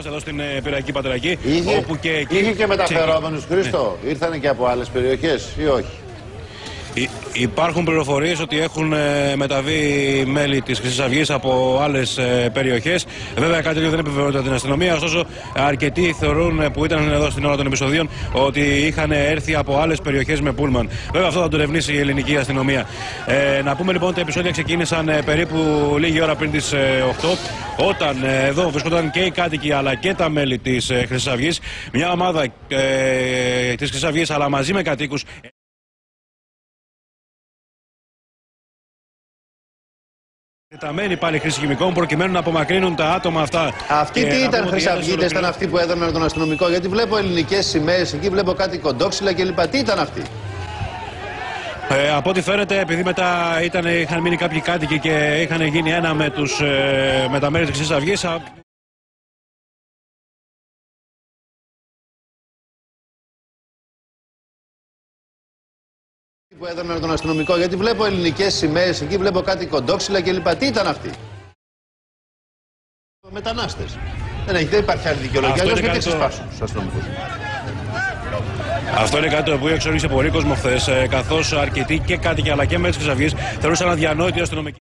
Βρισκόμαστε εδώ στην Πειραϊκή Πατρακή. Όπου και εκεί είχε και μεταφερόμενους, Χρήστο. Ναι. Ήρθανε και από άλλες περιοχές ή όχι? Υπάρχουν πληροφορίες ότι έχουν μεταβεί μέλη της Χρυσής Αυγής από άλλες περιοχές. Βέβαια κάτι τέτοιο δεν επιβεβαιώνεται από την αστυνομία. Ωστόσο, αρκετοί θεωρούν που ήταν εδώ στην ώρα των επεισοδίων ότι είχαν έρθει από άλλες περιοχές με πούλμαν. Βέβαια αυτό θα το ερευνήσει η ελληνική αστυνομία. Να πούμε λοιπόν ότι τα επεισόδια ξεκίνησαν περίπου λίγη ώρα πριν τις 8, όταν εδώ βρισκόταν και οι κάτοικοι αλλά και τα μέλη της Χρυσής Αυγής. Μια ομάδα της Χρυσής Αυγής αλλά μαζί με κατοίκους. Τεταμένη πάλι χρήση χημικών προκειμένου να απομακρύνουν τα άτομα αυτά. Αυτοί τι ήταν, χρυσαυγίτες, ήταν αυτοί που έδωναν τον αστυνομικό? Γιατί βλέπω ελληνικές σημαίες, εκεί βλέπω κάτι κοντόξυλα κλπ. Τι ήταν αυτοί? Από ό,τι φαίνεται, επειδή μετά είχαν μείνει κάποιοι κάτοικοι και είχαν γίνει ένα με τα μέλη της Χρυσής Αυγής. Που έδωναν τον αστυνομικό, γιατί βλέπω ελληνικές σημαίες, εκεί βλέπω κάτι κοντόξυλα κλπ. Τι ήταν αυτοί? Μετανάστες. Δεν υπάρχει άλλη δικαιολογία, αλλιώς γιατί ξεσπάσουν τους αστυνομικούς. Αυτό είναι κάτι το οποίο εξόριξε πολύ κόσμο χθες, καθώς αρκετοί και κάτοικοι αλλά και μέλη της Χρυσής Αυγής θεωρούσαν αδιανόητη αστυνομική.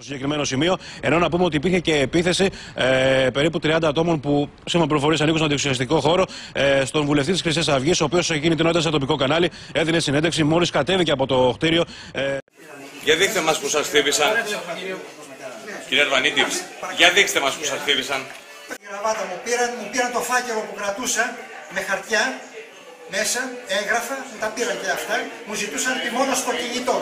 συγκεκριμένο σημείο. Ενώ να πούμε ότι υπήρχε και επίθεση περίπου 30 ατόμων που, σύμφωνα με πληροφορίες, ανήκουν στον αντιεξουσιαστικό χώρο, στον βουλευτή της Χρυσής Αυγής, ο οποίος εκείνη την ώρα σε τοπικό κανάλι έδινε συνέντευξη μόλις κατέβηκε από το κτίριο. Για δείξτε μας που σας χτύπησαν. Κύριε Αρβανίτη, για δείξτε μας που σας χτύπησαν. Η γραβάτα μου πήραν το φάκελο που κρατούσα με χαρτιά μέσα, έγγραφα, μου τα πήραν και αυτά, μου ζητούσαν μόνο στο κινητό.